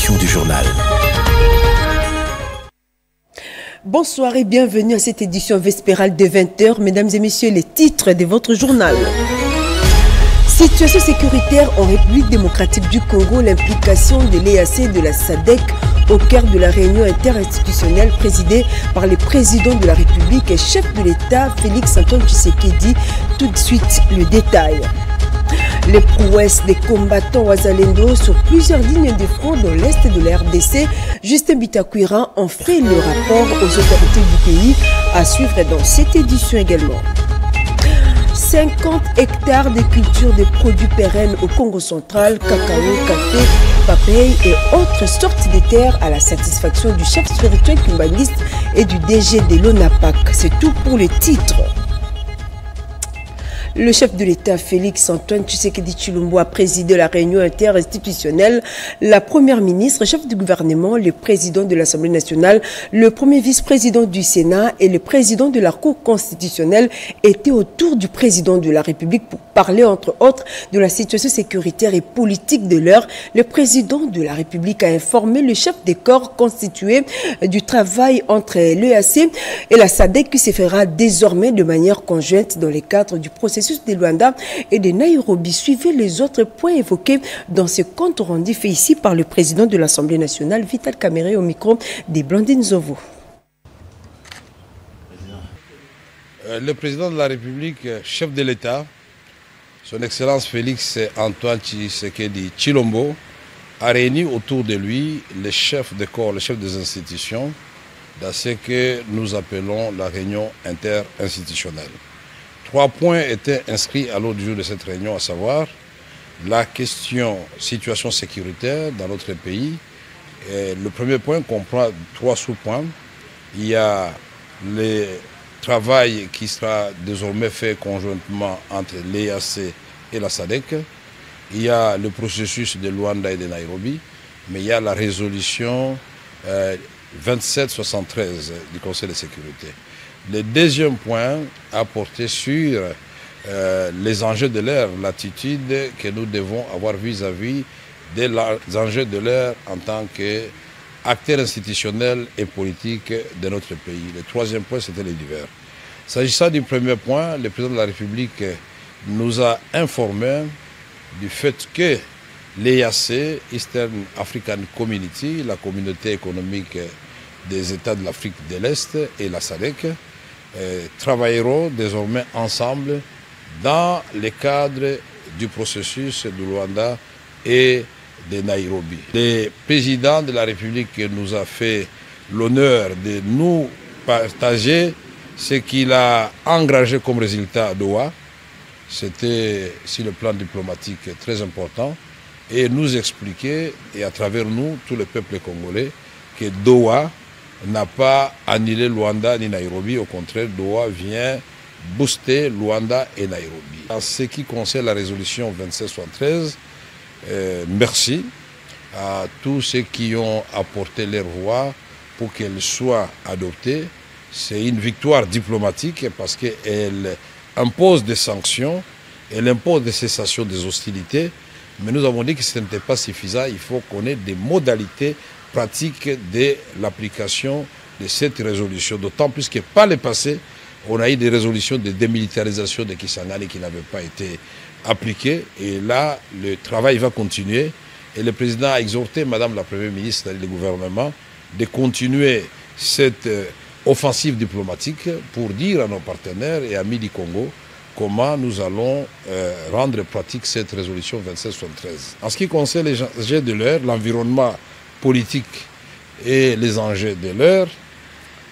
édition du journal. Bonsoir et bienvenue à cette édition vespérale de 20h. Mesdames et messieurs, les titres de votre journal. Situation sécuritaire en République démocratique du Congo, l'implication de l'EAC et de la SADC au cœur de la réunion interinstitutionnelle présidée par les présidents de la République et chef de l'État Félix-Antoine Tshisekedi. Tout de suite, le détail. Les prouesses des combattants Wazalendo sur plusieurs lignes de front dans l'est de la RDC, Justin Bitakwira en fait le rapport aux autorités du pays, à suivre dans cette édition également. 50 hectares de culture de produits pérennes au Congo central, cacao, café, papaye et autres sortes de terres à la satisfaction du chef spirituel kumbaniste et du DG de l'ONAPAC. C'est tout pour les titres. Le chef de l'État, Félix-Antoine Tshisekedi Tshilombo, a présidé la réunion interinstitutionnelle. La première ministre, chef du gouvernement, le président de l'Assemblée nationale, le premier vice-président du Sénat et le président de la Cour constitutionnelle étaient autour du président de la République pour parler, entre autres, de la situation sécuritaire et politique de l'heure. Le président de la République a informé le chef des corps constitués du travail entre l'EAC et la SADC qui se fera désormais de manière conjointe dans le cadre du processus de Luanda et de Nairobi. Suivez les autres points évoqués dans ce compte rendu fait ici par le président de l'Assemblée nationale, Vital Kamerhe, au micro des Blandine Zovo. Le président de la République, chef de l'État, son Excellence Félix-Antoine Tshisekedi Tshilombo, a réuni autour de lui les chefs de corps, les chefs des institutions, dans ce que nous appelons la réunion interinstitutionnelle. 3 points étaient inscrits à l'ordre du jour de cette réunion, à savoir la question situation sécuritaire dans notre pays. Et le premier point comprend 3 sous-points. Il y a le travail qui sera désormais fait conjointement entre l'EAC et la SADC. Il y a le processus de Luanda et de Nairobi, mais il y a la résolution 2773 du Conseil de sécurité. Le deuxième point a porté sur les enjeux de l'ère, l'attitude que nous devons avoir vis-à-vis des enjeux de l'ère en tant qu'acteurs institutionnels et politiques de notre pays. Le troisième point, c'était les divers. S'agissant du premier point, le président de la République nous a informé du fait que l'EAC, Eastern African Community, la communauté économique des États de l'Afrique de l'Est et la SADC, travailleront désormais ensemble dans le cadre du processus de Luanda et de Nairobi. Le président de la République nous a fait l'honneur de nous partager ce qu'il a engagé comme résultat à Doha. C'était, sur le plan diplomatique, très important, et nous expliquer, et à travers nous, tout le peuple congolais, que Doha n'a pas annulé Luanda ni Nairobi. Au contraire, Doha vient booster Luanda et Nairobi. En ce qui concerne la résolution 2773, merci à tous ceux qui ont apporté leur voix pour qu'elle soit adoptée. C'est une victoire diplomatique parce qu'elle impose des sanctions, elle impose des cessations des hostilités, mais nous avons dit que ce n'était pas suffisant. Il faut qu'on ait des modalités pratique de l'application de cette résolution, d'autant plus que par le passé, on a eu des résolutions de démilitarisation de Kisangani qui n'avaient pas été appliquées, et là, le travail va continuer, et le président a exhorté Madame la Première ministre et le gouvernement de continuer cette offensive diplomatique pour dire à nos partenaires et amis du Congo comment nous allons rendre pratique cette résolution 2773. En ce qui concerne les enjeux de l'heure, l'environnement politique et les enjeux de l'heure,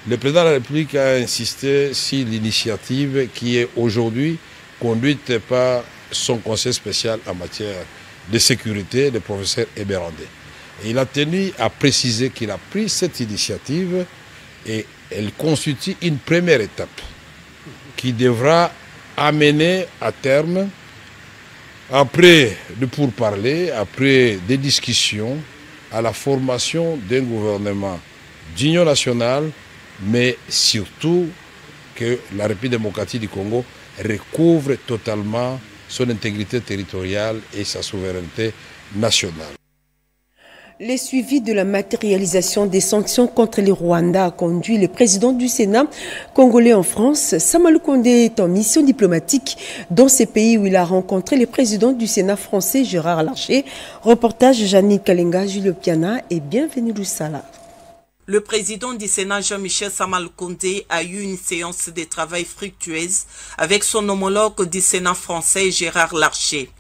le président de la République a insisté sur l'initiative qui est aujourd'hui conduite par son conseil spécial en matière de sécurité, le professeur Eberandé. Et il a tenu à préciser qu'il a pris cette initiative et elle constitue une première étape qui devra amener à terme, après de pourparlers, après des discussions, à la formation d'un gouvernement d'union nationale, mais surtout que la République démocratique du Congo recouvre totalement son intégrité territoriale et sa souveraineté nationale. Le suivi de la matérialisation des sanctions contre le Rwanda a conduit le président du Sénat congolais en France. Sama Lukonde est en mission diplomatique dans ces pays où il a rencontré le président du Sénat français Gérard Larcher. Reportage Janine Kalenga, Julio Piana et bienvenue Loussala. Le président du Sénat Jean-Michel Sama Lukonde a eu une séance de travail fructueuse avec son homologue du Sénat français Gérard Larcher.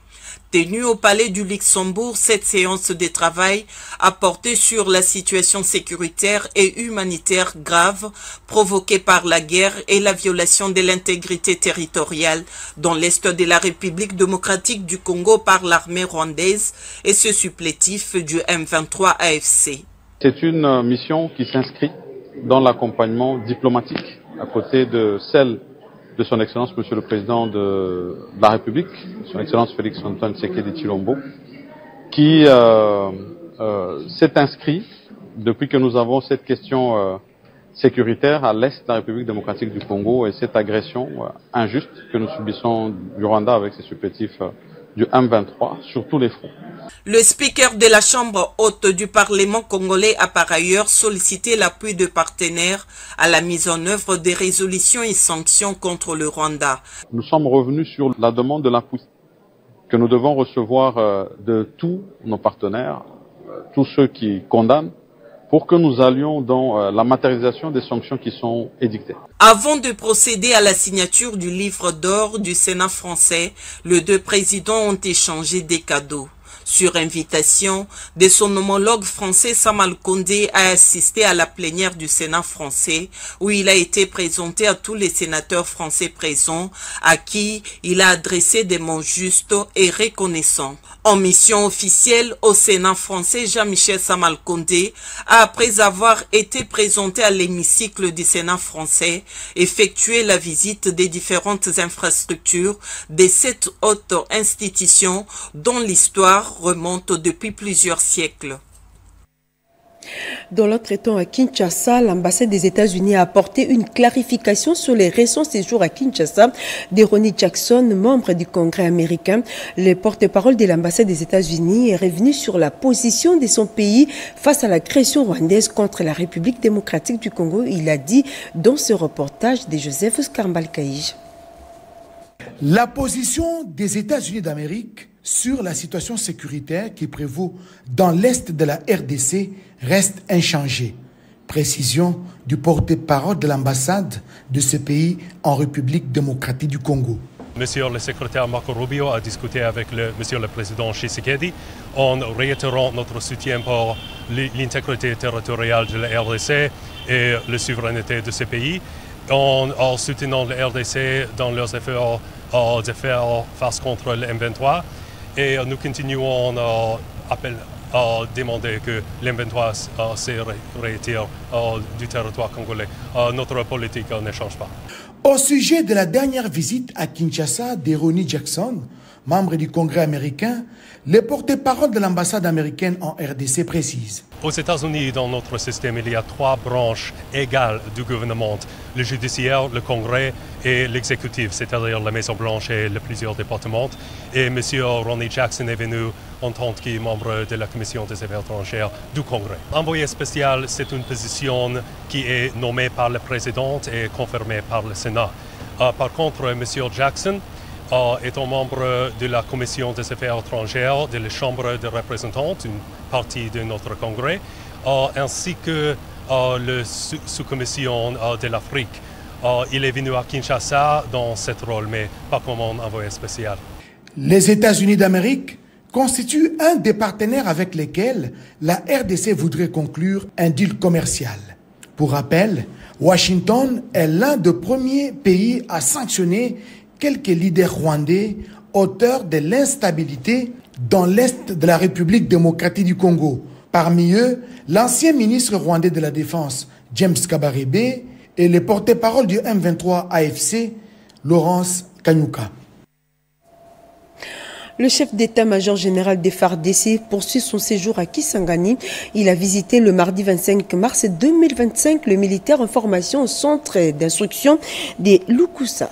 Tenue au Palais du Luxembourg, cette séance de travail a porté sur la situation sécuritaire et humanitaire grave provoquée par la guerre et la violation de l'intégrité territoriale dans l'est de la République démocratique du Congo par l'armée rwandaise et ce supplétif du M23 AFC. C'est une mission qui s'inscrit dans l'accompagnement diplomatique à côté de celle de son Excellence Monsieur le Président de la République, son Excellence Félix Antoine Tshisekedi Tshilombo, qui s'est inscrit depuis que nous avons cette question sécuritaire à l'est de la République démocratique du Congo et cette agression injuste que nous subissons du Rwanda avec ses supplétifs du M23 sur tous les fronts. Le speaker de la Chambre haute du Parlement congolais a par ailleurs sollicité l'appui de partenaires à la mise en œuvre des résolutions et sanctions contre le Rwanda. Nous sommes revenus sur la demande de l'appui que nous devons recevoir de tous nos partenaires, tous ceux qui condamnent, pour que nous allions dans la matérialisation des sanctions qui sont édictées. Avant de procéder à la signature du livre d'or du Sénat français, les deux présidents ont échangé des cadeaux. Sur invitation de son homologue français, Sama Lukonde a assisté à la plénière du Sénat français où il a été présenté à tous les sénateurs français présents à qui il a adressé des mots justes et reconnaissants. En mission officielle au Sénat français, Jean-Michel Sama Lukonde a, après avoir été présenté à l'hémicycle du Sénat français, effectué la visite des différentes infrastructures de cette haute institution dont l'histoire remonte depuis plusieurs siècles. Dans l'autre temps à Kinshasa, l'ambassade des États-Unis a apporté une clarification sur les récents séjours à Kinshasa de Ronnie Jackson, membre du Congrès américain. Le porte-parole de l'ambassade des États-Unis est revenu sur la position de son pays face à l'agression rwandaise contre la République démocratique du Congo. Il a dit dans ce reportage de Joseph Skarmbal-Kaïj. La position des États-Unis d'Amérique sur la situation sécuritaire qui prévaut dans l'est de la RDC reste inchangée. Précision du porte-parole de l'ambassade de ce pays en République démocratique du Congo. Monsieur le secrétaire Marco Rubio a discuté avec Monsieur le Président Tshisekedi en réitérant notre soutien pour l'intégrité territoriale de la RDC et la souveraineté de ce pays, en soutenant la RDC dans leurs efforts de faire face contre le M23. Et nous continuons à demander que l'M23 se retire du territoire congolais. Notre politique ne change pas. Au sujet de la dernière visite à Kinshasa de Ronnie Jackson, membre du Congrès américain, le porte-parole de l'ambassade américaine en RDC précise. Aux États-Unis, dans notre système, il y a 3 branches égales du gouvernement. Le judiciaire, le Congrès et l'exécutif, c'est-à-dire la Maison-Blanche et plusieurs départements. Et M. Ronnie Jackson est venu en tant que membre de la Commission des Affaires étrangères du Congrès. L'envoyé spécial, c'est une position qui est nommée par le président et confirmée par le Sénat. Par contre, M. Jackson, étant membre de la Commission des Affaires étrangères de la Chambre des représentants, une partie de notre Congrès, ainsi que la sous-commission de l'Afrique. Il est venu à Kinshasa dans ce rôle, mais pas comme un envoyé spécial. Les États-Unis d'Amérique constituent un des partenaires avec lesquels la RDC voudrait conclure un deal commercial. Pour rappel, Washington est l'un des premiers pays à sanctionner quelques leaders rwandais auteurs de l'instabilité dans l'est de la République démocratique du Congo. Parmi eux, l'ancien ministre rwandais de la Défense, James Kabarebe, et le porte-parole du M23 AFC, Laurence Kanyuka. Le chef d'état-major général des FARDC poursuit son séjour à Kisangani. Il a visité le mardi 25 mars 2025 le militaire en formation au centre d'instruction des Lukusa.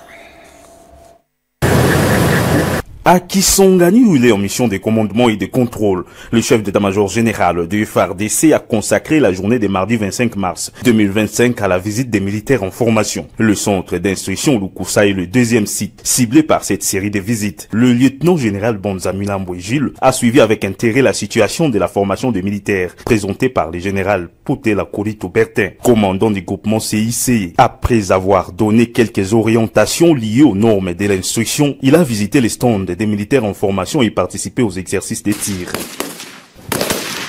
À Kisangani, où il est en mission de commandement et de contrôle, le chef d'état-major général du FARDC a consacré la journée de mardi 25 mars 2025 à la visite des militaires en formation. Le centre d'instruction Lukusa est le deuxième site ciblé par cette série de visites. Le lieutenant général Bonzamina Mboué-Gilles a suivi avec intérêt la situation de la formation des militaires présentée par le général Poutela Korito Bertin, commandant du groupement CIC. Après avoir donné quelques orientations liées aux normes de l'instruction, il a visité les stands des militaires en formation et participé aux exercices de tir.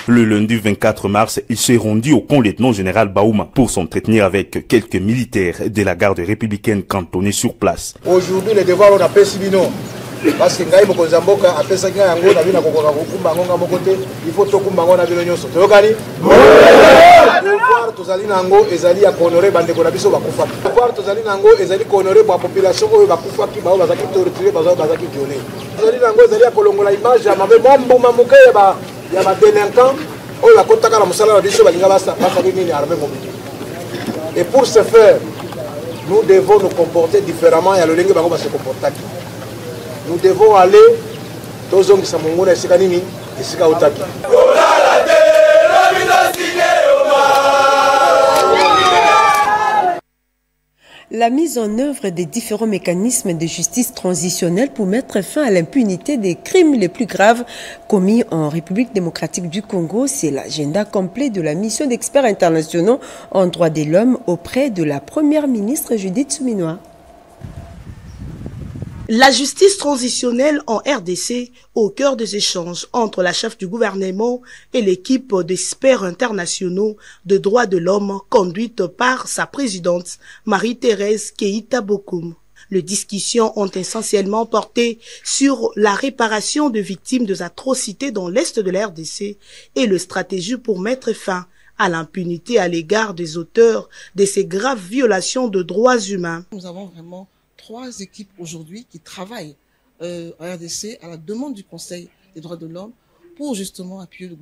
Le lundi 24 mars, il s'est rendu au camp lieutenant général Baouma pour s'entretenir avec quelques militaires de la garde républicaine cantonnés sur place. Aujourd'hui, le devoir on a fait Sibino. Parce que Ngaï Mokozamboka a fait ça, il faut tout kumbango na bino nyonso. Toyokani? Devoir tozali nango ezali ya honorer bandeko na biso bakufa. Devoir tozali nango ezali honorer ba population oyo bakufa ki ba bazaki torturer bazaki violer. Tozali nango ezali ya kolongola image ya mabe mbuma muke ya ba délinquants oyo bakotaka na musala na biso balinga basa nini armée mobile. Et pour ce faire, nous devons nous comporter différemment ya lolenge bango ba se comporter. Nous devons aller tozongi sa mongona esika nini esika otaki. La mise en œuvre des différents mécanismes de justice transitionnelle pour mettre fin à l'impunité des crimes les plus graves commis en République démocratique du Congo, c'est l'agenda complet de la mission d'experts internationaux en droits de l'homme auprès de la première ministre Judith Suminwa. La justice transitionnelle en RDC au cœur des échanges entre la chef du gouvernement et l'équipe d'experts internationaux de droits de l'homme conduite par sa présidente Marie-Thérèse Keïta Bokoum. Les discussions ont essentiellement porté sur la réparation de victimes des atrocités dans l'est de la RDC et le stratégie pour mettre fin à l'impunité à l'égard des auteurs de ces graves violations de droits humains. Nous avons vraiment 3 équipes aujourd'hui qui travaillent en RDC à la demande du Conseil des droits de l'homme pour justement appuyer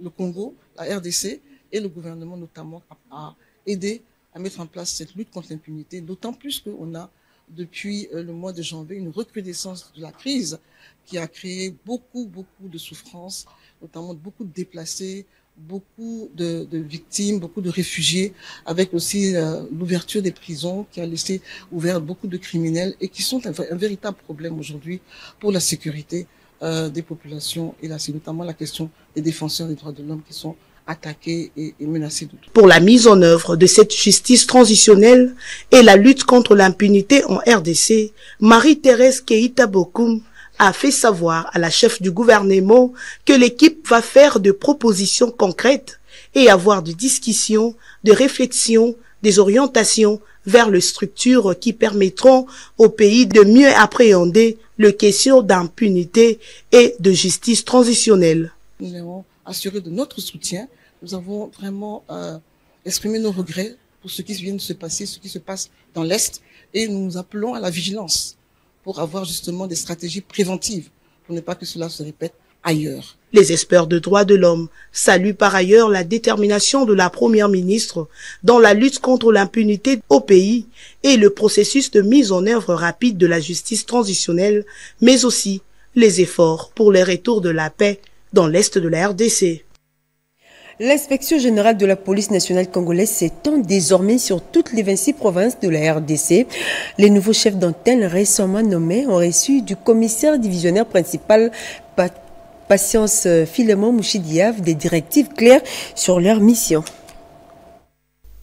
le Congo, la RDC et le gouvernement notamment à aider à mettre en place cette lutte contre l'impunité, d'autant plus qu'on a depuis le mois de janvier une recrudescence de la crise qui a créé beaucoup de souffrances, notamment beaucoup de déplacés, beaucoup de victimes, beaucoup de réfugiés, avec aussi l'ouverture des prisons qui a laissé ouvert beaucoup de criminels et qui sont un véritable problème aujourd'hui pour la sécurité des populations. Et là, c'est notamment la question des défenseurs des droits de l'homme qui sont attaqués et menacés de tout. Pour la mise en œuvre de cette justice transitionnelle et la lutte contre l'impunité en RDC, Marie-Thérèse Keïta Bokoum a fait savoir à la chef du gouvernement que l'équipe va faire des propositions concrètes et avoir des discussions, des réflexions, des orientations vers les structures qui permettront au pays de mieux appréhender les questions d'impunité et de justice transitionnelle. Nous avons assuré de notre soutien. Nous avons vraiment exprimé nos regrets pour ce qui vient de se passer, ce qui se passe dans l'Est, et nous appelons à la vigilance pour avoir justement des stratégies préventives, pour ne pas que cela se répète ailleurs. Les experts de droits de l'homme saluent par ailleurs la détermination de la première ministre dans la lutte contre l'impunité au pays et le processus de mise en œuvre rapide de la justice transitionnelle, mais aussi les efforts pour le retour de la paix dans l'est de la RDC. L'inspection générale de la police nationale congolaise s'étend désormais sur toutes les 26 provinces de la RDC. Les nouveaux chefs d'antenne récemment nommés ont reçu du commissaire divisionnaire principal Patience Philemon Mouchidiav des directives claires sur leur mission.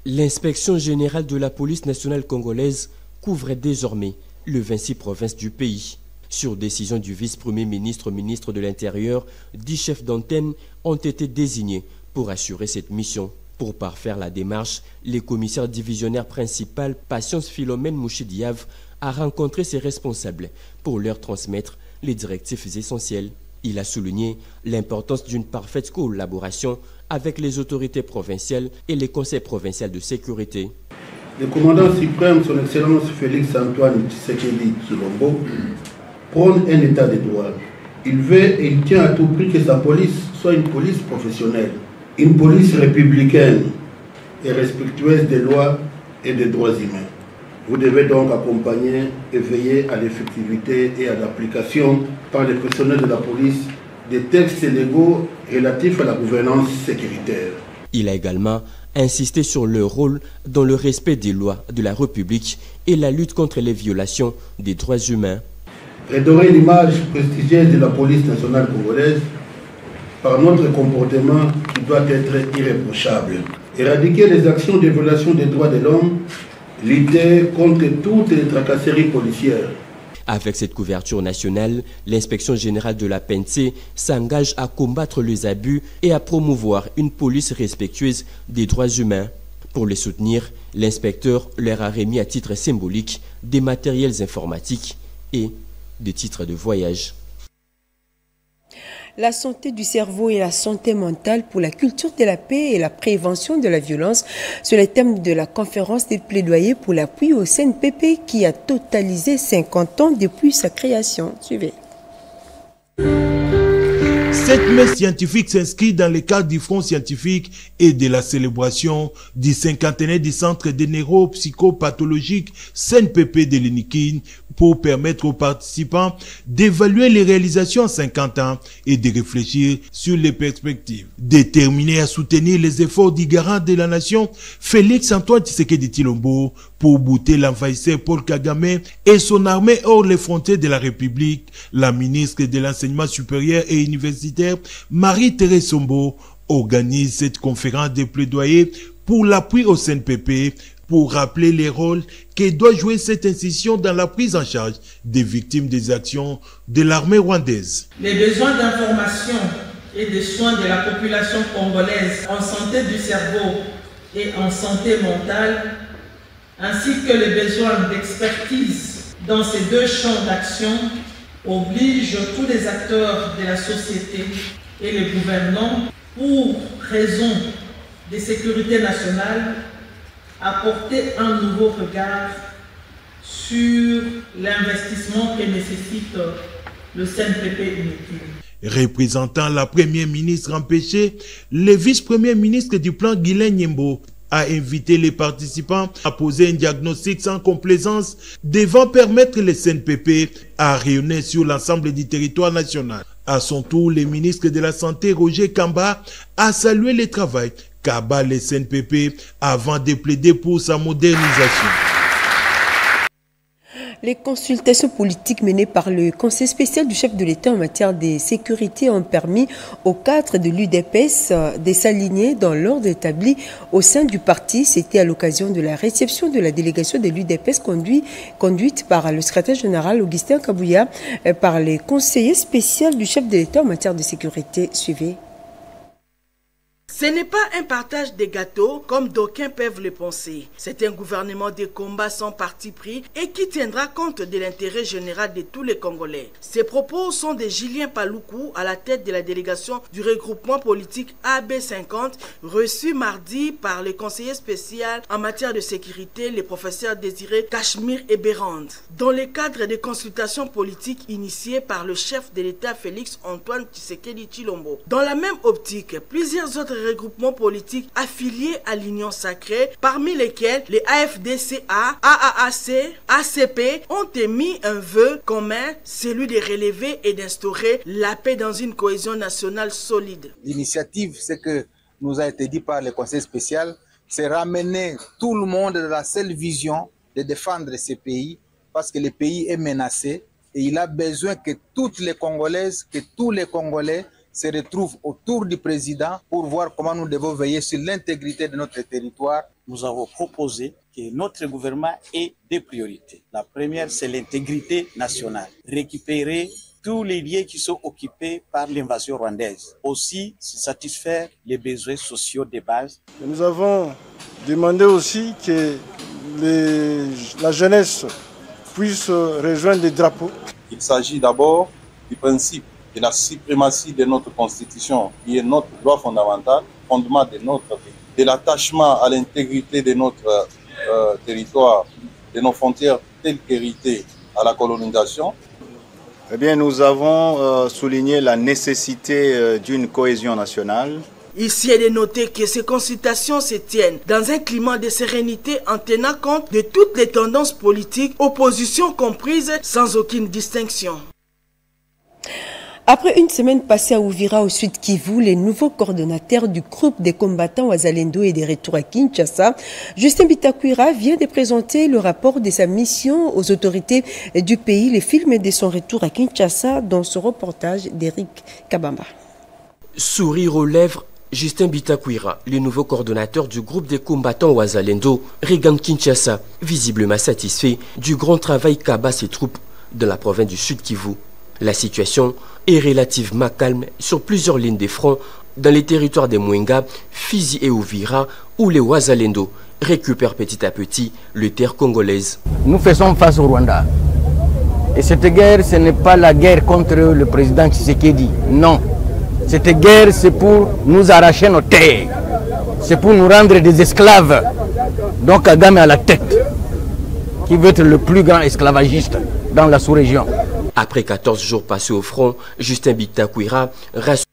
L'inspection générale de la police nationale congolaise couvre désormais les 26 provinces du pays. Sur décision du vice-premier ministre, ministre de l'Intérieur, 10 chefs d'antenne ont été désignés pour assurer cette mission. Pour parfaire la démarche, le commissaire divisionnaire principal, Patience Philomène Mouchidiav, a rencontré ses responsables pour leur transmettre les directives essentielles. Il a souligné l'importance d'une parfaite collaboration avec les autorités provinciales et les conseils provinciaux de sécurité. Le commandant suprême, son Excellence Félix Antoine Tshisekedi Tshilombo, prône un état de droit. Il veut et il tient à tout prix que sa police soit une police professionnelle, une police républicaine et respectueuse des lois et des droits humains. Vous devez donc accompagner et veiller à l'effectivité et à l'application par les personnels de la police des textes légaux relatifs à la gouvernance sécuritaire. Il a également insisté sur leur rôle dans le respect des lois de la République et la lutte contre les violations des droits humains. Redorer l'image prestigieuse de la police nationale congolaise par notre comportement qui doit être irréprochable. Éradiquer les actions de violation des droits de l'homme, lutter contre toutes les tracasseries policières. Avec cette couverture nationale, l'inspection générale de la PNC s'engage à combattre les abus et à promouvoir une police respectueuse des droits humains. Pour les soutenir, l'inspecteur leur a remis à titre symbolique des matériels informatiques et des titres de voyage. La santé du cerveau et la santé mentale pour la culture de la paix et la prévention de la violence, c'est le thème de la conférence des plaidoyers pour l'appui au CNPP qui a totalisé 50 ans depuis sa création. Suivez. Cette messe scientifique s'inscrit dans le cadre du front scientifique et de la célébration du 50e du centre de neuropsychopathologique CNPP de l'Inikine pour permettre aux participants d'évaluer les réalisations en 50 ans et de réfléchir sur les perspectives. Déterminé à soutenir les efforts du garant de la nation, Félix Antoine Tshisekedi Tshilombo, pour bouter l'envahisseur Paul Kagame et son armée hors les frontières de la République, la ministre de l'Enseignement supérieur et universitaire, Marie-Thérèse Sombo, organise cette conférence de plaidoyer pour l'appui au CNPP pour rappeler les rôles que doit jouer cette institution dans la prise en charge des victimes des actions de l'armée rwandaise. Les besoins d'information et de soins de la population congolaise en santé du cerveau et en santé mentale, ainsi que les besoins d'expertise dans ces deux champs d'action, obligent tous les acteurs de la société et les gouvernants, pour raison de sécurité nationale, à porter un nouveau regard sur l'investissement que nécessite le CNPP Inikine. Représentant la première ministre empêchée, le vice-premier ministre du plan Guilain Nyembo a invité les participants à poser un diagnostic sans complaisance devant permettre le CNPP à rayonner sur l'ensemble du territoire national. À son tour, le ministre de la Santé, Roger Kamba, a salué le travail qu'a le CNPP avant de plaider pour sa modernisation. Les consultations politiques menées par le Conseil spécial du chef de l'État en matière de sécurité ont permis aux cadres de l'UDPS de s'aligner dans l'ordre établi au sein du parti. C'était à l'occasion de la réception de la délégation de l'UDPS conduite par le secrétaire général Augustin Kabouya par les conseillers spéciaux du chef de l'État en matière de sécurité. Suivez. Ce n'est pas un partage des gâteaux comme d'aucuns peuvent le penser. C'est un gouvernement de combat sans parti pris et qui tiendra compte de l'intérêt général de tous les Congolais. Ces propos sont de Julien Paloukou à la tête de la délégation du regroupement politique AB50 reçu mardi par le conseiller spécial en matière de sécurité, le professeur Désiré Cachemire et Bérande, dans le cadre des consultations politiques initiées par le chef de l'État Félix Antoine Tshisekedi Tshilombo. Dans la même optique, plusieurs autres regroupements politiques affiliés à l'Union sacrée, parmi lesquels les AFDCA, AAAC, ACP, ont émis un vœu commun, celui de relever et d'instaurer la paix dans une cohésion nationale solide. L'initiative, c'est que nous a été dit par le conseil spécial, c'est ramener tout le monde dans la seule vision de défendre ce pays, parce que le pays est menacé et il a besoin que toutes les Congolaises, que tous les Congolais se retrouvent autour du président pour voir comment nous devons veiller sur l'intégrité de notre territoire. Nous avons proposé que notre gouvernement ait deux priorités. La première, c'est l'intégrité nationale. Récupérer tous les lieux qui sont occupés par l'invasion rwandaise. Aussi, satisfaire les besoins sociaux de base. Nous avons demandé aussi que la jeunesse puisse rejoindre les drapeaux. Il s'agit d'abord du principe de la suprématie de notre constitution, qui est notre droit fondamental, fondement de notre pays, de l'attachement à l'intégrité de notre territoire, de nos frontières telles qu'héritées à la colonisation. Eh bien, nous avons souligné la nécessité d'une cohésion nationale Ici, il est noté que ces consultations se tiennent dans un climat de sérénité en tenant compte de toutes les tendances politiques, opposition comprise, sans aucune distinction. Après une semaine passée à Uvira au Sud Kivu, les nouveaux coordonnateurs du groupe des combattants Wazalendo et des retours à Kinshasa, Justin Bitakwira vient de présenter le rapport de sa mission aux autorités du pays, les films de son retour à Kinshasa dans ce reportage d'Eric Kabamba. Sourire aux lèvres, Justin Bitakwira, le nouveau coordonnateur du groupe des combattants Wazalendo, regagne Kinshasa, visiblement satisfait du grand travail qu'abat ses troupes dans la province du Sud Kivu. La situation est relativement calme sur plusieurs lignes de front dans les territoires de Mwenga, Fizi et Uvira, où les Wazalendo récupèrent petit à petit les terres congolaises. Nous faisons face au Rwanda. Et cette guerre, ce n'est pas la guerre contre le président Tshisekedi. Non. Cette guerre, c'est pour nous arracher nos terres. C'est pour nous rendre des esclaves. Donc Kagame à la tête, qui veut être le plus grand esclavagiste dans la sous-région. Après 14 jours passés au front, Justin Bitakwira rassure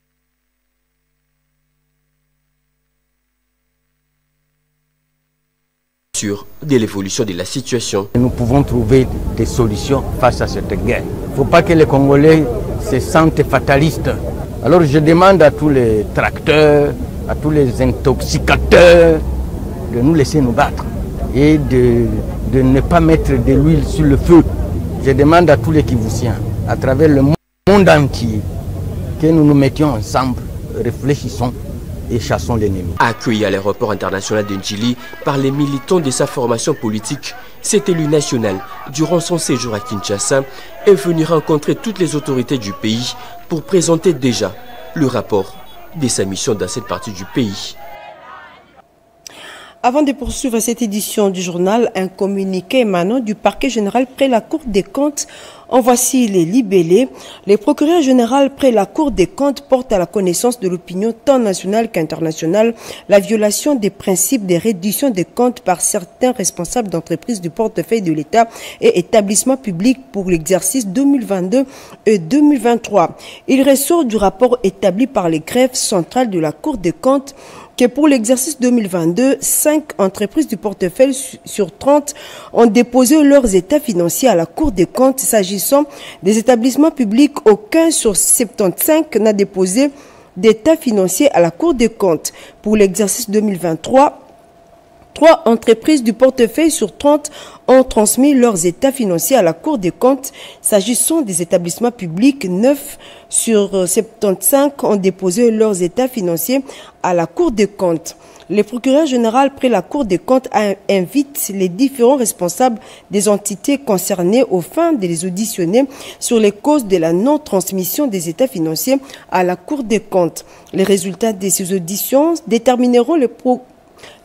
de l'évolution de la situation. Nous pouvons trouver des solutions face à cette guerre. Il ne faut pas que les Congolais se sentent fatalistes. Alors je demande à tous les tracteurs, à tous les intoxicateurs de nous laisser nous battre et de ne pas mettre de l'huile sur le feu. Je demande à tous les Kivusiens, à travers le monde entier, que nous nous mettions ensemble, réfléchissons et chassons l'ennemi. Accueilli à l'aéroport international de Njili par les militants de sa formation politique, cet élu national, durant son séjour à Kinshasa, est venu rencontrer toutes les autorités du pays pour présenter déjà le rapport de sa mission dans cette partie du pays. Avant de poursuivre cette édition du journal, un communiqué émanant du parquet général près la Cour des comptes. En voici les libellés. Les procureurs généraux près la Cour des comptes portent à la connaissance de l'opinion tant nationale qu'internationale la violation des principes de réduction des comptes par certains responsables d'entreprises du portefeuille de l'État et établissements publics pour l'exercice 2022 et 2023. Il ressort du rapport établi par les greffes centrales de la Cour des comptes que pour l'exercice 2022, 5 entreprises du portefeuille sur 30 ont déposé leurs états financiers à la Cour des comptes. S'agissant des établissements publics, aucun sur 75 n'a déposé d'état financier à la Cour des comptes. Pour l'exercice 2023, 3 entreprises du portefeuille sur 30 ont transmis leurs états financiers à la Cour des comptes. S'agissant des établissements publics, 9 sur 75 ont déposé leurs états financiers à la Cour des comptes. Le procureur général près la Cour des comptes invite les différents responsables des entités concernées aux fins de les auditionner sur les causes de la non-transmission des états financiers à la Cour des comptes. Les résultats de ces auditions détermineront le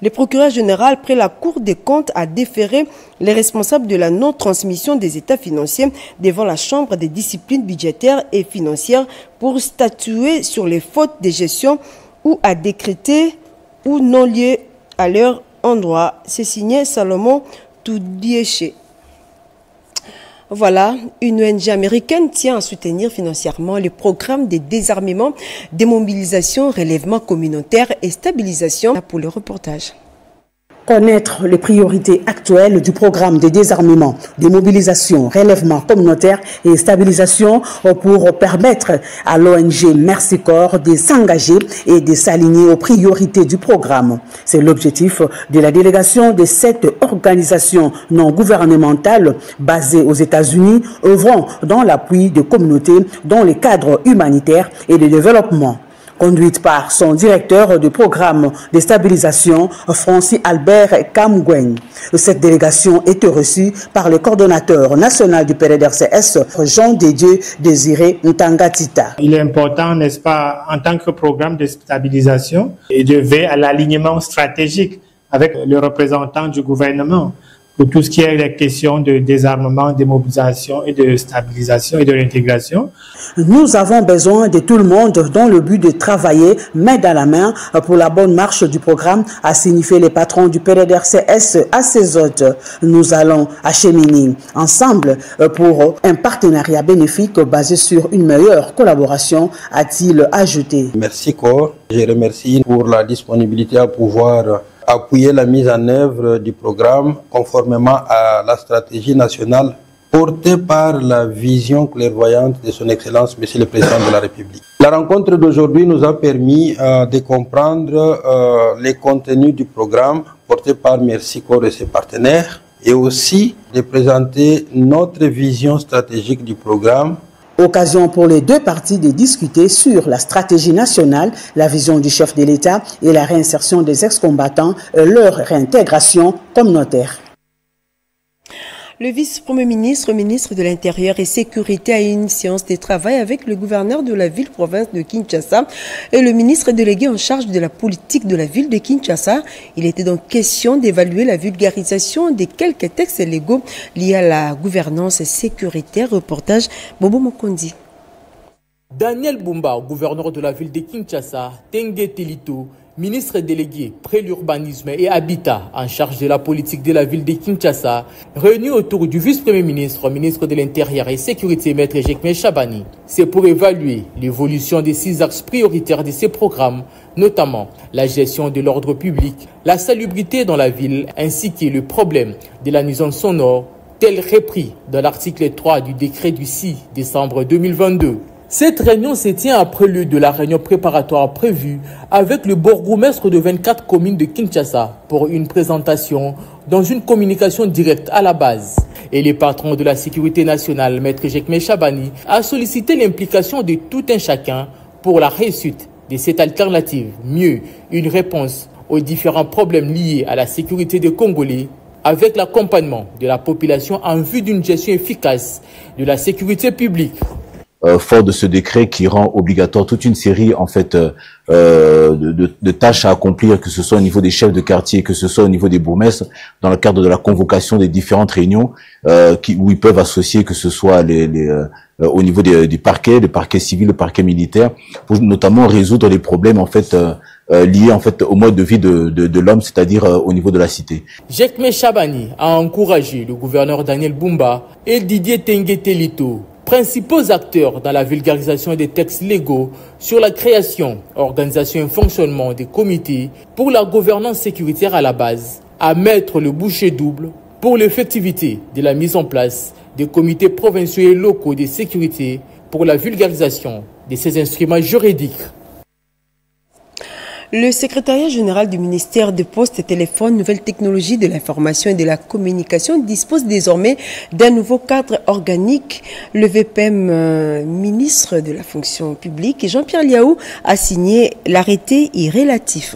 procureur général près la Cour des comptes a déféré les responsables de la non-transmission des états financiers devant la Chambre des disciplines budgétaires et financières pour statuer sur les fautes de gestion ou à décréter ou non liées à leur endroit. C'est signé Salomon Toudiéché. Voilà, une ONG américaine tient à soutenir financièrement le programme de désarmement, démobilisation, relèvement communautaire et stabilisation. Pour le reportage. Connaître les priorités actuelles du programme de désarmement, de mobilisation, relèvement communautaire et stabilisation pour permettre à l'ONG Mercy Corps de s'engager et de s'aligner aux priorités du programme. C'est l'objectif de la délégation de cette organisation non gouvernementale basée aux États-Unis, œuvrant dans l'appui de communautés dans les cadres humanitaires et de développement. Conduite par son directeur du programme de stabilisation, Francis Albert Kamgwen. Cette délégation était reçue par le coordonnateur national du PDDRCS, Jean Dédieu Désiré Ntangatita. Il est important, n'est-ce pas, en tant que programme de stabilisation, et de veiller à l'alignement stratégique avec les représentants du gouvernement, pour tout ce qui est les questions de désarmement, démobilisation et de stabilisation et de réintégration. Nous avons besoin de tout le monde dans le but de travailler main dans la main pour la bonne marche du programme, a signifié les patrons du PDDRCS à ses hôtes. Nous allons acheminer ensemble pour un partenariat bénéfique basé sur une meilleure collaboration, a-t-il ajouté. Merci corps. Je remercie pour la disponibilité à pouvoir appuyer la mise en œuvre du programme conformément à la stratégie nationale portée par la vision clairvoyante de son Excellence, Monsieur le Président de la République. La rencontre d'aujourd'hui nous a permis de comprendre les contenus du programme porté par Merci Corps et ses partenaires et aussi de présenter notre vision stratégique du programme. Occasion pour les deux parties de discuter sur la stratégie nationale, la vision du chef de l'État et la réinsertion des ex-combattants et leur réintégration communautaire. Le vice-premier ministre, ministre de l'Intérieur et Sécurité a eu une séance de travail avec le gouverneur de la ville-province de Kinshasa et le ministre délégué en charge de la politique de la ville de Kinshasa. Il était donc question d'évaluer la vulgarisation de quelques textes légaux liés à la gouvernance sécuritaire. Reportage Bobo Mokondi. Daniel Bumba, gouverneur de la ville de Kinshasa, Tengue Telito, ministre délégué près l'urbanisme et habitat en charge de la politique de la ville de Kinshasa, réunis autour du vice-premier ministre, ministre de l'Intérieur et Sécurité, maître Jekme Chabani. C'est pour évaluer l'évolution des 6 axes prioritaires de ces programmes, notamment la gestion de l'ordre public, la salubrité dans la ville, ainsi que le problème de la nuisance sonore, tel repris dans l'article 3 du décret du 6 décembre 2022. Cette réunion se tient après prélude de la réunion préparatoire prévue avec le bourgmestre de 24 communes de Kinshasa pour une présentation dans une communication directe à la base. Et le patron de la sécurité nationale, maître Jekme Chabani, a sollicité l'implication de tout un chacun pour la réussite de cette alternative. Mieux, une réponse aux différents problèmes liés à la sécurité des Congolais avec l'accompagnement de la population en vue d'une gestion efficace de la sécurité publique. Fort de ce décret qui rend obligatoire toute une série en fait de tâches à accomplir, que ce soit au niveau des chefs de quartier, que ce soit au niveau des bourgmestres, dans le cadre de la convocation des différentes réunions où ils peuvent associer, que ce soit au niveau du parquet, le parquet civil, le parquet militaire, pour notamment résoudre les problèmes en fait liés en fait au mode de vie de l'homme, c'est-à-dire au niveau de la cité. Jekme Chabani a encouragé le gouverneur Daniel Bumba et Didier Tengue Telito, principaux acteurs dans la vulgarisation des textes légaux sur la création, organisation et fonctionnement des comités pour la gouvernance sécuritaire à la base, à mettre le bouchée double pour l'effectivité de la mise en place des comités provinciaux et locaux de sécurité pour la vulgarisation de ces instruments juridiques. Le secrétariat général du ministère des Postes et Téléphones, Nouvelles Technologies de l'Information et de la Communication dispose désormais d'un nouveau cadre organique. Le VPM, ministre de la Fonction publique, Jean-Pierre Liaou, a signé l'arrêté relatif.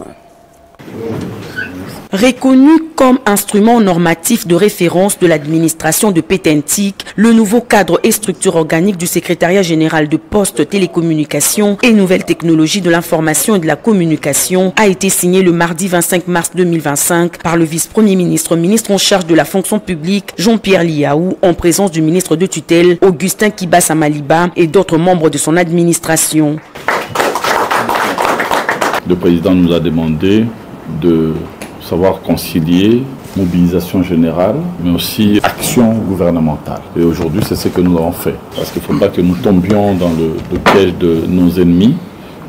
Reconnu comme instrument normatif de référence de l'administration de Pétentique, le nouveau cadre et structure organique du secrétariat général de Postes, Télécommunications et Nouvelles Technologies de l'Information et de la Communication a été signé le mardi 25 mars 2025 par le vice-premier ministre, ministre en charge de la fonction publique, Jean-Pierre Liaou, en présence du ministre de tutelle, Augustin Kibasa Maliba, et d'autres membres de son administration. Le président nous a demandé de savoir concilier mobilisation générale, mais aussi action gouvernementale. Et aujourd'hui, c'est ce que nous avons fait. Parce qu'il ne faut pas que nous tombions dans le piège de nos ennemis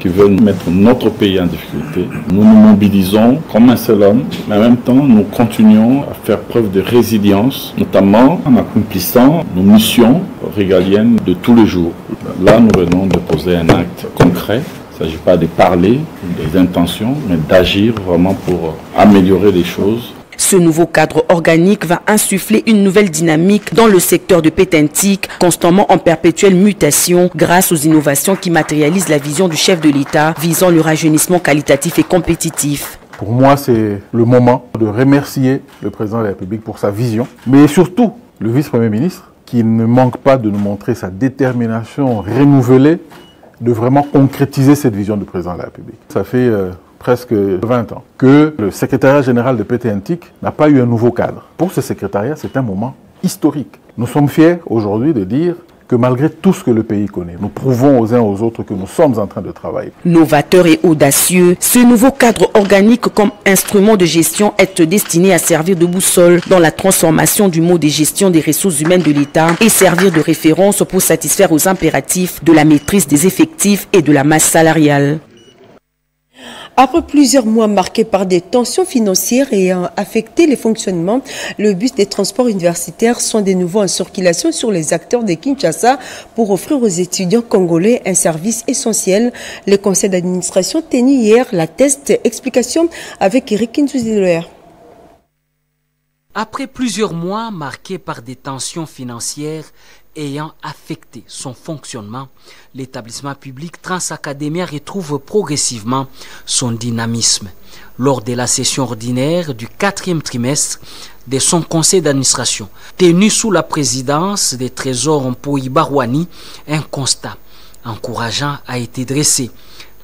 qui veulent mettre notre pays en difficulté. Nous nous mobilisons comme un seul homme, mais en même temps, nous continuons à faire preuve de résilience, notamment en accomplissant nos missions régaliennes de tous les jours. Là, nous venons de poser un acte concret. Il ne s'agit pas de parler des intentions, mais d'agir vraiment pour améliorer les choses. Ce nouveau cadre organique va insuffler une nouvelle dynamique dans le secteur de Pétentique, constamment en perpétuelle mutation grâce aux innovations qui matérialisent la vision du chef de l'État visant le rajeunissement qualitatif et compétitif. Pour moi, c'est le moment de remercier le président de la République pour sa vision, mais surtout le vice-premier ministre qui ne manque pas de nous montrer sa détermination renouvelée de vraiment concrétiser cette vision du président de la République. Ça fait presque 20 ans, que le secrétariat général de PTNTIC n'a pas eu un nouveau cadre. Pour ce secrétariat, c'est un moment historique. Nous sommes fiers aujourd'hui de dire que malgré tout ce que le pays connaît, nous prouvons aux uns aux autres que nous sommes en train de travailler. Novateur et audacieux, ce nouveau cadre organique comme instrument de gestion est destiné à servir de boussole dans la transformation du mode de gestion des ressources humaines de l'État et servir de référence pour satisfaire aux impératifs de la maîtrise des effectifs et de la masse salariale. Après plusieurs mois marqués par des tensions financières ayant affecté les fonctionnements, le bus des transports universitaires sont de nouveau en circulation sur les acteurs de Kinshasa pour offrir aux étudiants congolais un service essentiel. Le conseil d'administration tenu hier l'atteste. Explication avec Eric Nzouziler. Après plusieurs mois marqués par des tensions financières ayant affecté son fonctionnement, l'établissement public Transacadémia retrouve progressivement son dynamisme. Lors de la session ordinaire du 4e trimestre de son conseil d'administration, tenu sous la présidence des trésors Mpoyi Barwani, un constat encourageant a été dressé.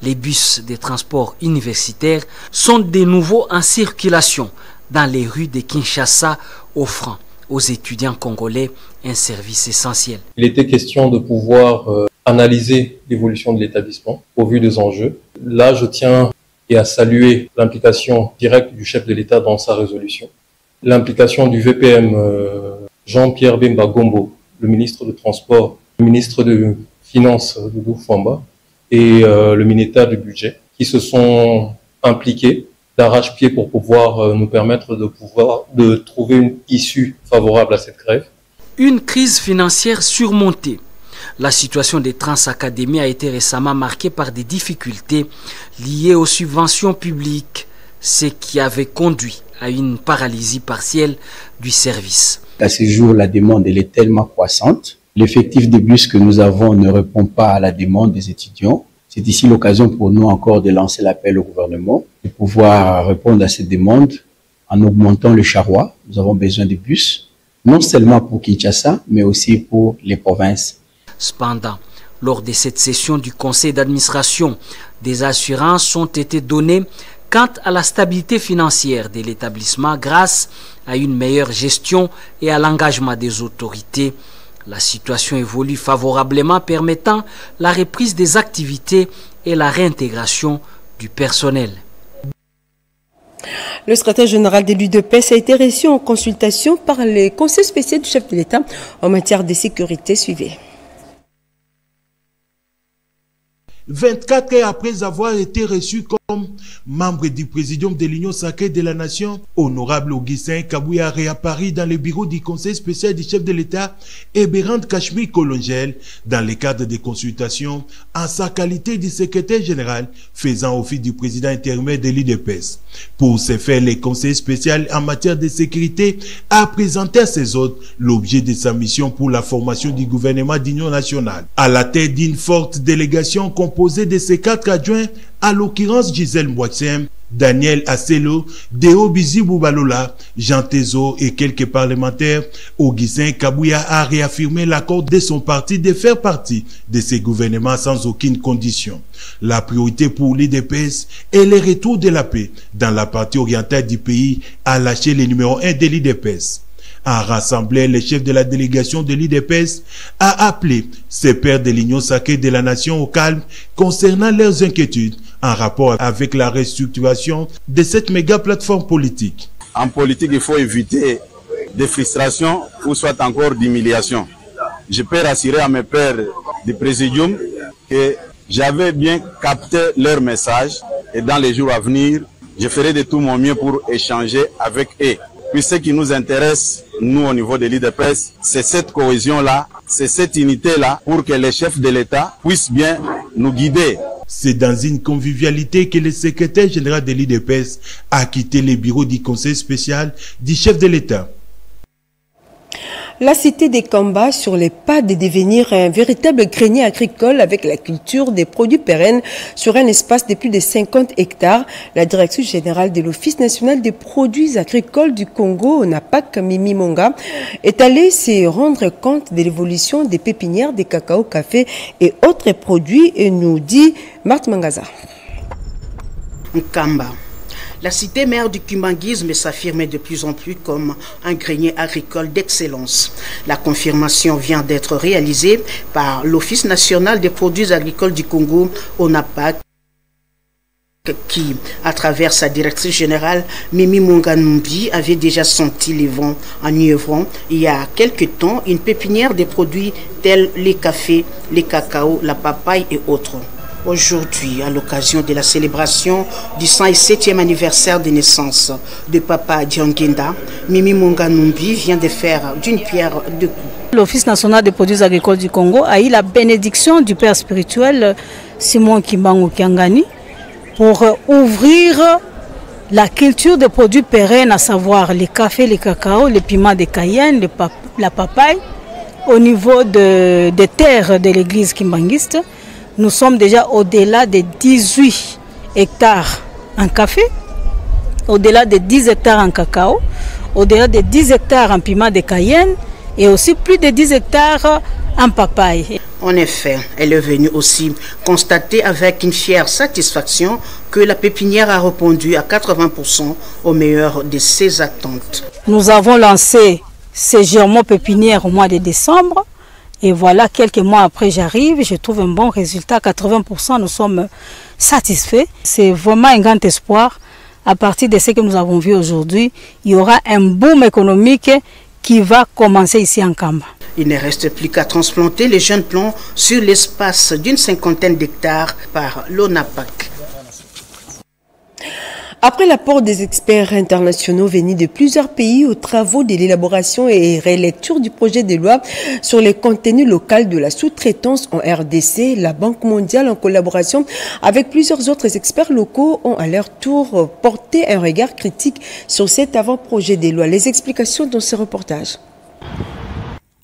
Les bus des transports universitaires sont de nouveau en circulation dans les rues de Kinshasa, offrant aux étudiants congolais un service essentiel. Il était question de pouvoir analyser l'évolution de l'établissement au vu des enjeux. Là, je tiens à saluer l'implication directe du chef de l'État dans sa résolution. L'implication du VPM Jean-Pierre Bemba Gombo, le ministre de Transport, le ministre de Finances Doudou Fouamba et le ministère du Budget qui se sont impliqués d'arrache-pied pour pouvoir nous permettre de trouver une issue favorable à cette grève. Une crise financière surmontée. La situation des Transacadémies a été récemment marquée par des difficultés liées aux subventions publiques, ce qui avait conduit à une paralysie partielle du service. À ce jour, la demande elle est tellement croissante. L'effectif de bus que nous avons ne répond pas à la demande des étudiants. C'est ici l'occasion pour nous encore de lancer l'appel au gouvernement, de pouvoir répondre à cette demande en augmentant le charroi. Nous avons besoin de bus, non seulement pour Kinshasa, mais aussi pour les provinces. Cependant, lors de cette session du conseil d'administration, des assurances ont été données quant à la stabilité financière de l'établissement grâce à une meilleure gestion et à l'engagement des autorités. La situation évolue favorablement, permettant la reprise des activités et la réintégration du personnel. Le secrétaire général de l'UDPS a été reçu en consultation par le conseil spécial du chef de l'État en matière de sécurité. Suivez. 24 heures après avoir été reçu comme membre du présidium de l'Union sacrée de la Nation, honorable Augustin Kabouya réapparu dans le bureau du conseil spécial du chef de l'État et Bérand Kachmi Kolongel dans le cadre des consultations en sa qualité de secrétaire général faisant office du président intérimaire de l'UDPS. Pour ce faire, le conseil spécial en matière de sécurité a présenté à ses hôtes l'objet de sa mission pour la formation du gouvernement d'union nationale. À la tête d'une forte délégation composée de ses 4 adjoints, à l'occurrence Gisèle Mbouatsem, Daniel Asselo, Deo Bizi Boubalola, Jean Tezo et quelques parlementaires, Augustin Kabouya a réaffirmé l'accord de son parti de faire partie de ces gouvernements sans aucune condition. La priorité pour l'UDPS est le retour de la paix dans la partie orientale du pays, a lâché le numéro 1 de l'UDPS. A rassemblé les chefs de la délégation de l'UDPS, a appelé ses pairs de l'Union sacrée de la Nation au calme concernant leurs inquiétudes en rapport avec la restructuration de cette méga plateforme politique. En politique, il faut éviter des frustrations ou soit encore d'humiliation. Je peux rassurer à mes pairs du présidium que j'avais bien capté leur message et dans les jours à venir, je ferai de tout mon mieux pour échanger avec eux. Puis ce qui nous intéresse, nous au niveau de l'UDPS, c'est cette cohésion-là, c'est cette unité-là pour que les chefs de l'État puissent bien nous guider. C'est dans une convivialité que le secrétaire général de l'UDPS a quitté les bureaux du conseil spécial du chef de l'État. La cité des combats sur les pas de devenir un véritable grenier agricole avec la culture des produits pérennes sur un espace de plus de 50 hectares. La direction générale de l'Office national des produits agricoles du Congo, NAPAC Mimi Monga, est allée se rendre compte de l'évolution des pépinières de cacao, café et autres produits, et nous dit Marthe Mangaza. Nkamba. La cité mère du kimbanguisme s'affirmait de plus en plus comme un grenier agricole d'excellence. La confirmation vient d'être réalisée par l'Office national des produits agricoles du Congo, ONAPAC, qui, à travers sa directrice générale, Mimi Monganumbi, avait déjà senti les vents en y œuvrant il y a quelque temps une pépinière des produits tels les cafés, les cacao, la papaye et autres. Aujourd'hui, à l'occasion de la célébration du 107e anniversaire de naissance de Papa Diangenda, Mimi Monganumbi vient de faire d'une pierre deux coups. L'Office national des produits agricoles du Congo a eu la bénédiction du père spirituel Simon Kimbangu Kiangani pour ouvrir la culture des produits pérennes, à savoir les cafés, les cacao, les piments de Cayenne, la papaye. Au niveau des terres de l'église kimbanguiste, nous sommes déjà au-delà de 18 hectares en café, au-delà de 10 hectares en cacao, au-delà de 10 hectares en piment de Cayenne et aussi plus de 10 hectares en papaye. En effet, elle est venue aussi constater avec une fière satisfaction que la pépinière a répondu à 80% au meilleur de ses attentes. Nous avons lancé ces germons pépinières au mois de décembre et voilà, quelques mois après j'arrive, je trouve un bon résultat, 80% nous sommes satisfaits. C'est vraiment un grand espoir. À partir de ce que nous avons vu aujourd'hui, il y aura un boom économique qui va commencer ici en Kamba. Il ne reste plus qu'à transplanter les jeunes plants sur l'espace d'une 50aine d'hectares par l'ONAPAC. Après l'apport des experts internationaux venus de plusieurs pays aux travaux de l'élaboration et relecture du projet de loi sur les contenus locaux de la sous-traitance en RDC, la Banque mondiale, en collaboration avec plusieurs autres experts locaux, ont à leur tour porté un regard critique sur cet avant-projet de loi. Les explications dans ce reportage.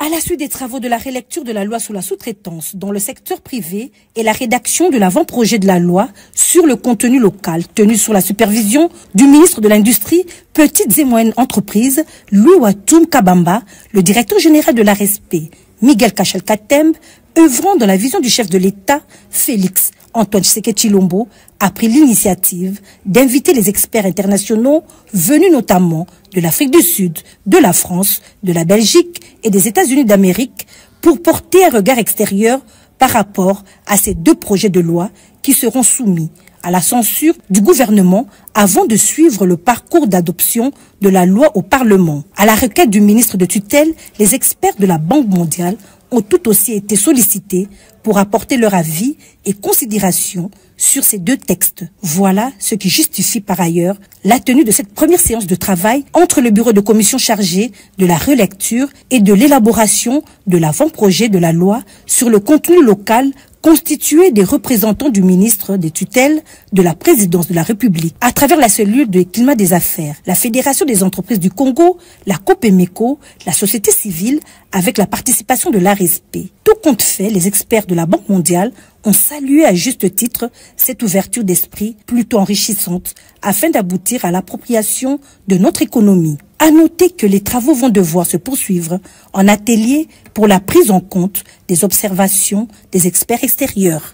À la suite des travaux de la relecture de la loi sur la sous-traitance dans le secteur privé et la rédaction de l'avant-projet de la loi sur le contenu local tenu sous la supervision du ministre de l'Industrie, Petites et Moyennes Entreprises, Louis Watoum Kabamba, le directeur général de l'ARSP, Miguel Kachel Katembe, œuvrant dans la vision du chef de l'État, Félix Antoine Tshisekedi Tshilombo, a pris l'initiative d'inviter les experts internationaux venus notamment de l'Afrique du Sud, de la France, de la Belgique et des États-Unis d'Amérique pour porter un regard extérieur par rapport à ces deux projets de loi qui seront soumis à la censure du gouvernement avant de suivre le parcours d'adoption de la loi au Parlement. À la requête du ministre de tutelle, les experts de la Banque mondiale ont tout aussi été sollicités pour apporter leur avis et considérations sur ces deux textes. Voilà ce qui justifie par ailleurs la tenue de cette première séance de travail entre le bureau de commission chargé de la relecture et de l'élaboration de l'avant-projet de la loi sur le contenu local constitué des représentants du ministre des tutelles de la présidence de la République, à travers la cellule de climat des affaires, la Fédération des entreprises du Congo, la COPEMECO, la société civile, avec la participation de l'ARSP. Tout compte fait, les experts de la Banque mondiale ont salué à juste titre cette ouverture d'esprit plutôt enrichissante afin d'aboutir à l'appropriation de notre économie. À noter que les travaux vont devoir se poursuivre en atelier pour la prise en compte des observations des experts extérieurs.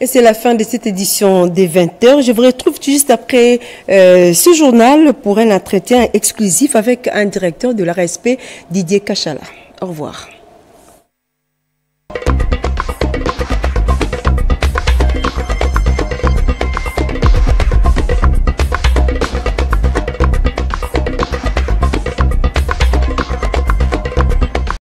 Et c'est la fin de cette édition des 20h. Je vous retrouve juste après ce journal pour un entretien exclusif avec un directeur de l'ARSP, Didier Kachala. Au revoir.